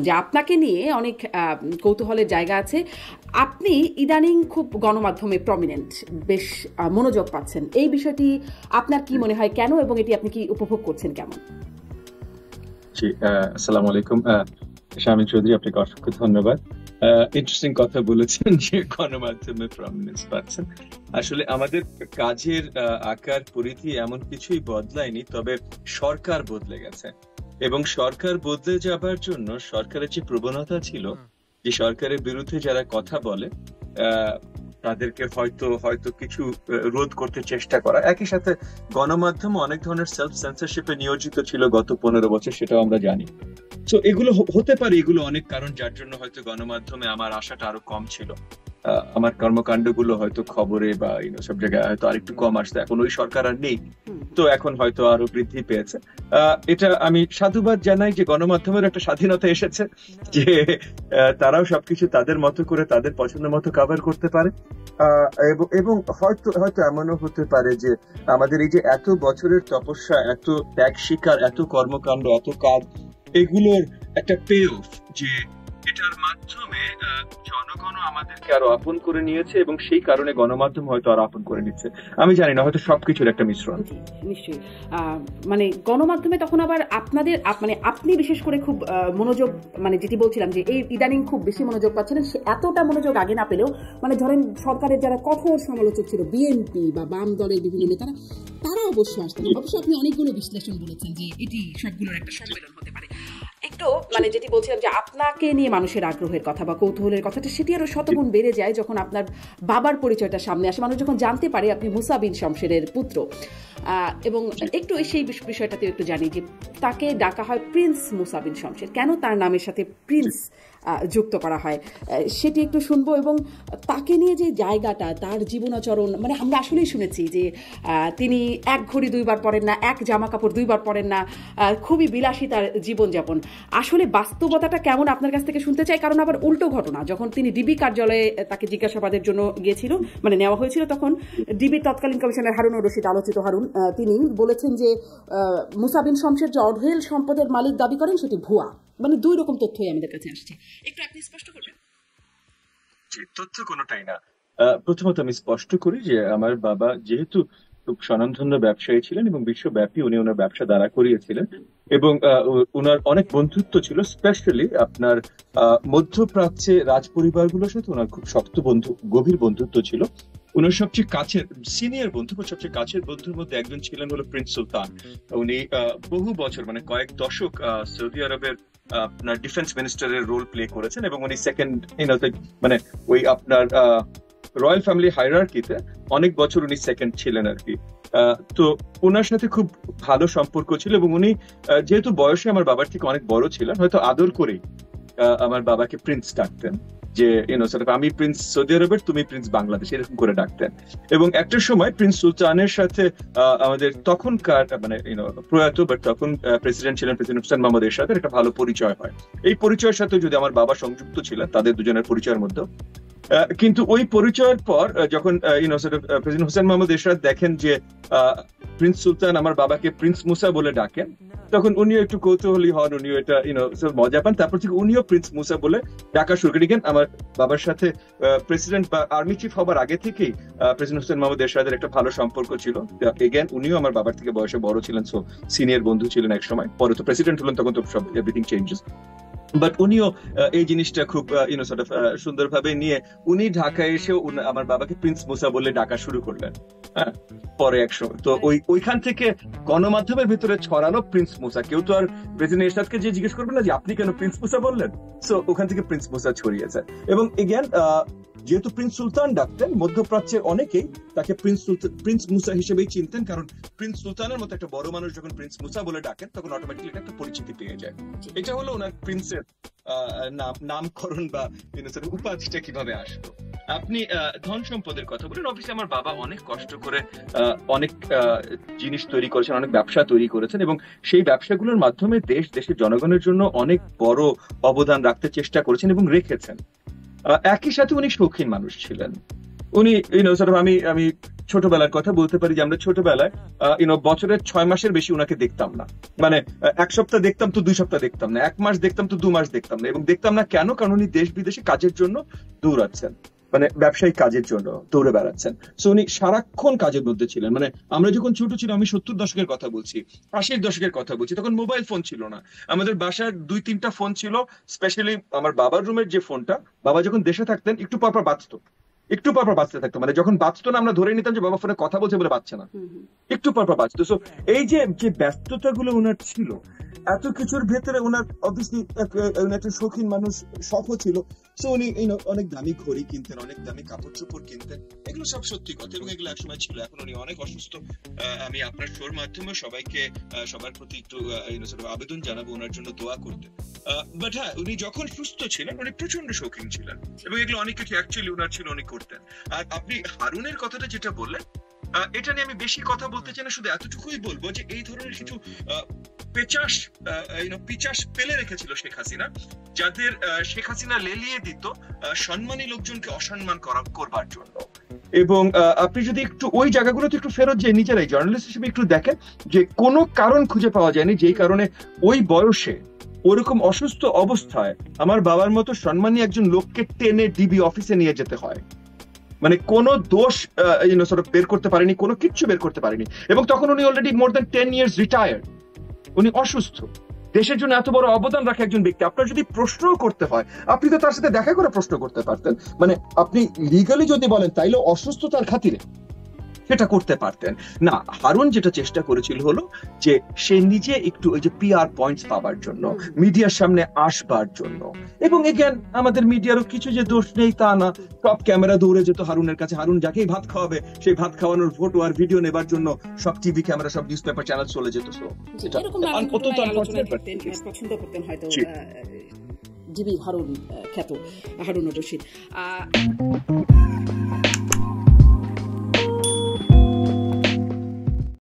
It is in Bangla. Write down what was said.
যে আপনাকে নিয়ে অনেক কৌতূহলের জায়গা আছে। আপনি ইদানিং খুব গণমাধ্যমে প্রমিনেন্ট, বেশ মনোযোগ পাচ্ছেন। এই বিষয়টি আপনার কি মনে হয়, কেন, এবং এটি আপনি কি উপভোগ করছেন কেমন? জি, আসসালামু আলাইকুম। শামীম চৌধুরী, আপনাকে অসংখ্য ধন্যবাদ। ইন্টারেস্টিং কথা বলেছেন যে গণমাধ্যমে প্রমিনেন্স পাচ্ছেন। আসলে আমাদের কাজের আকার পরিধি এমন কিছুই বদলায়নি, তবে সরকার বদলে গেছে। এবং সরকার বদলে যাবার জন্য সরকারের যে প্রবণতা ছিল যে সরকারের বিরুদ্ধে যারা কথা বলে তাদেরকে হয়তো কিছু রোধ করতে চেষ্টা করা, একই সাথে গণমাধ্যম অনেক ধরনের সেলফ সেন্সরশিপে নিয়োজিত ছিল গত 15 বছর, সেটাও আমরা জানি। তো এগুলো হতে পারে, এগুলো অনেক কারণ যার জন্য হয়তো গণমাধ্যমে আমার আশাটা আরো কম ছিল। আমার কর্মকাণ্ডগুলো হয়তো খবরে বা সব জায়গায় হয়তো আরেকটু কম আসতো, এখন ওই সরকার আর নেই, তো এখন হয়তো আরো বৃদ্ধি পেয়েছে। এটা আমি সাধুবাদ জানাই যে গণমাধ্যমের একটা স্বাধীনতা এসেছে, যে তারাও সবকিছু তাদের মতো করে তাদের পছন্দ মতো কভার করতে পারে। এবং হয়তো এমনও হতে পারে যে আমাদের এই যে এত বছরের তপস্যা, এত ত্যাগ স্বীকার, এত কর্মকাণ্ড, এত কাজ, এগুলোর একটা পে অফ, যে এটার মাধ্যমে জনগণও আমাদেরকে আরো আপন করে নিয়েছে এবং সেই কারণে গণমাধ্যম হয়তো আরো আপন করে নিচ্ছে। আমি জানি না, হয়তো সবকিছুর একটা মিশ্রণ। নিশ্চয়ই। মানে গণমাধ্যমে তখন আবার আপনাদের মানে আপনি বিশেষ করে খুব মনোযোগ, মানে যেটি বলছিলাম যে এই ইদানিং খুব বেশি মনোযোগ পাচ্ছেন, এতটা মনোযোগ আগে না পেলেও, মানে ধরেন সরকারের যারা কঠোর সমালোচক ছিল, বিএনপি বা বাম দলের বিভিন্ন নেতারা, তারা অবশ্য আসতেন। অবশ্য আপনি অনেকগুলো বিশ্লেষণ বলেছেন যে এটি সবগুলোর একটা সম্মেলন হতে পারে। একটু মানে যেটি বলছিলাম যে আপনাকে নিয়ে মানুষের আগ্রহের কথা বা কৌতূহলের কথাটা, সেটি আরো শতগুণ বেড়ে যায় যখন আপনার বাবার পরিচয়টা সামনে আসে, মানুষ যখন জানতে পারে আপনি মুসা বিন শমশেরের পুত্র। এবং একটু সেই বিষয়টাতে একটু জানি যে তাকে ডাকা হয় প্রিন্স মুসা বিন শমশের, কেন তার নামের সাথে প্রিন্স যুক্ত করা হয় সেটি একটু শুনবো। এবং তাকে নিয়ে যে জায়গাটা, তার জীবনাচরণ, মানে আমরা আসলেই শুনেছি যে তিনি এক ঘড়ি দুইবার পরেন না, এক জামা কাপড় দুইবার পরেন না, খুবই বিলাসী তার জীবনযাপন। আসলে বাস্তবতাটা কেমন আপনার কাছ থেকে শুনতে চাই, কারণ আবার উল্টো ঘটনা, যখন তিনি ডিবি কার্যালয়ে তাকে জিজ্ঞাসাবাদের জন্য গিয়েছিল, মানে নেওয়া হয়েছিল, তখন ডিবির তৎকালীন কমিশনার হারুনুর রশিদ, আলোচিত হারুন, তিনি বলেছেন যে মুসা বিন শমশের যে অঢেল সম্পদের মালিক দাবি করেন সেটি ভুয়া। মানে দুই রকম তথ্যই আমাদের কাছে আসছে, একটু আপনি স্পষ্ট করবেন। তথ্য কোনোটাই না। প্রথমত আমি স্পষ্ট করি যে আমার বাবা যেহেতু খুব স্বনামধন্য ব্যবসায়ী ছিলেন এবং বিশ্বব্যাপী উনি ওনার ব্যবসা দাঁড়া করিয়েছিলেন, এবং ওনার অনেক বন্ধুত্ব ছিল, স্পেশালি আপনার মধ্যপ্রাচ্যে রাজ পরিবারগুলোর সাথে ওনার খুব শক্ত গভীর বন্ধুত্ব ছিল। ওনার সবচেয়ে কাছের সিনিয়র বন্ধু বা সবচেয়ে কাছের বন্ধুর মধ্যে একজন ছিলেন হলো প্রিন্স সুলতান। উনি বহু বছর, মানে কয়েক দশক সৌদি আরবের আপনার ডিফেন্স মিনিস্টারের রোল প্লে করেছেন, এবং উনি সেকেন্ড মানে ওই আপনার রয়্যাল ফ্যামিলি হায়ারার্কিতে অনেক বছর উনি সেকেন্ড ছিলেন আর কি। তো ওনার সাথে খুব ভালো সম্পর্ক ছিল, এবং উনি যেহেতু বয়সে আমার বাবার থেকে অনেক বড় ছিলেন, হয়তো আদর করেই আমার বাবাকে প্রিন্স ডাকতেন, যে আমি প্রিন্স সৌদি আরবের, তুমি প্রিন্স বাংলাদেশ, এরকম করে ডাকতেন। এবং একটা সময় প্রিন্স সুলতানের সাথে আমাদের তখনকার মানে প্রয়াত বাট তখন প্রেসিডেন্ট ছিলেন প্রেসিডেন্ট হোসেন মোহাম্মদ এরশাদের একটা ভালো পরিচয় হয়। এই পরিচয়ের সাথে যদি আমার বাবা সংযুক্ত ছিলেন তাদের দুজনের পরিচয়ের মধ্যে, কিন্তু ওই পরিচয়ের পর যখন প্রেসিডেন্ট হোসেন মোহাম্মদ এরশাদ দেখেন যে প্রিন্স সুলতান আমার বাবাকে প্রিন্স মুসা বলে ডাকেন, তখন উনিও একটু কৌতূহলী হন, উনিও এটা মজা পান। তারপর থেকে উনিও প্রিন্স মুসা বলে ডাকা শুরু করেন। আমার বাবার সাথে প্রেসিডেন্ট বা আর্মি চিফ হবার আগে থেকেই প্রেসিডেন্ট হোসেন মোহাম্মদ এরশাদের একটা ভালো সম্পর্ক ছিল। এগেন উনিও আমার বাবার থেকে বয়সে বড় ছিলেন, সো সিনিয়র বন্ধু ছিলেন এক সময়। পরে তো প্রেসিডেন্ট হলেন, তখন তো সব এভরিথিং চেঞ্জেস। বাট উনিও এই জিনিসটা খুব সুন্দরভাবে নিয়ে উনি ঢাকায় এসে আমার বাবাকে প্রিন্স মুসা বলে ডাকা শুরু করলেন। হ্যাঁ, পরে একসময় তো ওইখান থেকে গণমাধ্যমের ভিতরে ছড়ানো প্রিন্স মুসা, কেউ তো আর প্রেসিডেন্ট এরশাদকে যে জিজ্ঞেস করবেন না যে আপনি কেন প্রিন্স মুসা বললেন, সো ওখান থেকে প্রিন্স মুসা ছড়িয়েছে। এবং এগেন যেহেতু প্রিন্স সুলতান ডাকতেন, মধ্যপ্রাচ্যের অনেকেই তাকে প্রিন্স মুসা হিসেবেই চিনতেন, কারণ প্রিন্স সুলতানের মতো একটা বড় মানুষ যখন প্রিন্স মুসা বলে ডাকেন তখন অটোমেটিক্যালি একটা পরিচিতি পেয়ে যায়। এটা হলো ওনার প্রিন্সের নামকরণ বা উপাধিটা কিভাবে আসলো। আপনি ধন সম্পদের কথা বলেন, অবশ্যই আমার বাবা অনেক কষ্ট করে অনেক জিনিস তৈরি করেছেন, অনেক ব্যবসা তৈরি করেছেন, এবং সেই ব্যবসাগুলোর মাধ্যমে দেশের জনগণের জন্য অনেক বড় অবদান রাখতে চেষ্টা করেছেন এবং রেখেছেন। একই সাথে উনি শৌখিন মানুষ ছিলেন। উনি আমি ছোটবেলার কথা বলতে পারি যে আমরা ছোটবেলায় বছরের 6 মাসের বেশি ওনাকে দেখতাম না। মানে 1 সপ্তাহ দেখতাম তো 2 সপ্তাহ দেখতাম না, 1 মাস দেখতাম তো 2 মাস দেখতাম না। এবং দেখতাম না কেন? কারণ উনি দেশ বিদেশে কাজের জন্য দৌড়াচ্ছেন, মানে ব্যবসায়িক কাজের জন্য দৌড়ে বেড়াচ্ছেন। সো উনি সারাক্ষণ কাজের মধ্যে ছিলেন। মানে আমরা যখন ছোট ছিলাম, আমি 70 দশকের কথা বলছি, 80 দশকের কথা বলছি, তখন মোবাইল ফোন ছিল না। আমাদের বাসার 2-3টা ফোন ছিল। স্পেশালি আমার বাবার রুমের যে ফোনটা, বাবা যখন দেশে থাকতেন একটু পর পর বাজতো, একটু পর পর বাজতে থাকতো। মানে যখন বাজতো না আমরা ধরে নিতাম যে বাবা ফোনে কথা বলছে বলে বাজছে না, একটু পর পর বাজতো। সো এই যে যে ব্যস্ততাগুলো ওনার ছিল, এত কিছুর ভেতরে ওনার অবভিয়াসলি একটা শৌখিন মানুষ, শখও ছিল। সো উনি অনেক দামি ঘড়ি কিনতেন, অনেক দামি কাপড় চোপড় কিনতেন। এগুলো সব সত্যি কথা এবং এগুলো একসময় ছিল। এখন উনি অনেক অসুস্থ। আমি আপনার শোর মাধ্যমে সবাইকে, সবার প্রতি একটু আবেদন জানাবো ওনার জন্য দোয়া করতে। বাট হ্যাঁ, উনি যখন সুস্থ ছিলেন উনি প্রচন্ড শৌখিন ছিলেন এবং এগুলো অনেক কিছু অ্যাকচুয়ালি উনার ছিল, উনি করতেন। আর আপনি হারুনের কথাটা যেটা বললেন, এটা নিয়ে আমি বেশি কথা বলতে চাই না, শুধু এতটুকুই বলবো যে এই ধরনের কিছু পিচাস ফেলে রেখেছিল শেখ হাসিনা, যাদের শেখ হাসিনা লেলিয়ে দিত সম্মানী লোকজনকে অসম্মান করবার জন্য। এবং আপনি যদি একটু ওই জায়গাগুলোতে একটু ফেরত যে নিজেরাই জার্নালিস্ট হিসেবে একটু দেখেন যে কোনো কারণ খুঁজে পাওয়া যায়নি যেই কারণে ওই বয়সে ওরকম অসুস্থ অবস্থায় আমার বাবার মতো সম্মানী একজন লোককে টেনে ডিবি অফিসে নিয়ে যেতে হয়। মানে কোনো দোষ বের করতে পারেনি, কোনো কিচ্ছু বের করতে পারেনি। এবং তখন উনি already more than 10 years retired, উনি অসুস্থ, দেশের জন্য এত বড় অবদান রাখে একজন ব্যক্তি। আপনার যদি প্রশ্ন করতে হয়, আপনি তো তার সাথে দেখা করে প্রশ্ন করতে পারতেন। মানে আপনি লিগালি যদি বলেন তাইলে অসুস্থতার খাতিরে সেটা করতে পারতেন না। হারুন যেটা চেষ্টা করেছিল হলো যে সে নিজে একটু ওই যে পিআর পয়েন্টস পাবার জন্য, মিডিয়ার সামনে আসবার জন্য। এবং এগেন আমাদের মিডিয়ারও কিছু যে দোষ নেই তা না, সব ক্যামেরা দৌড়ে যেত হারুনের কাছে। হারুন যাকেই ভাত খাওয়াবে সেই ভাত খাওয়ানোর ফটো আর ভিডিও নেবার জন্য সব টিভি ক্যামেরা, সব নিউজ পেপার চ্যানেল চলে যেত। পছন্দ করতেন হয়তো জিবি হারুন, খ্যাত হারুন রশিদ।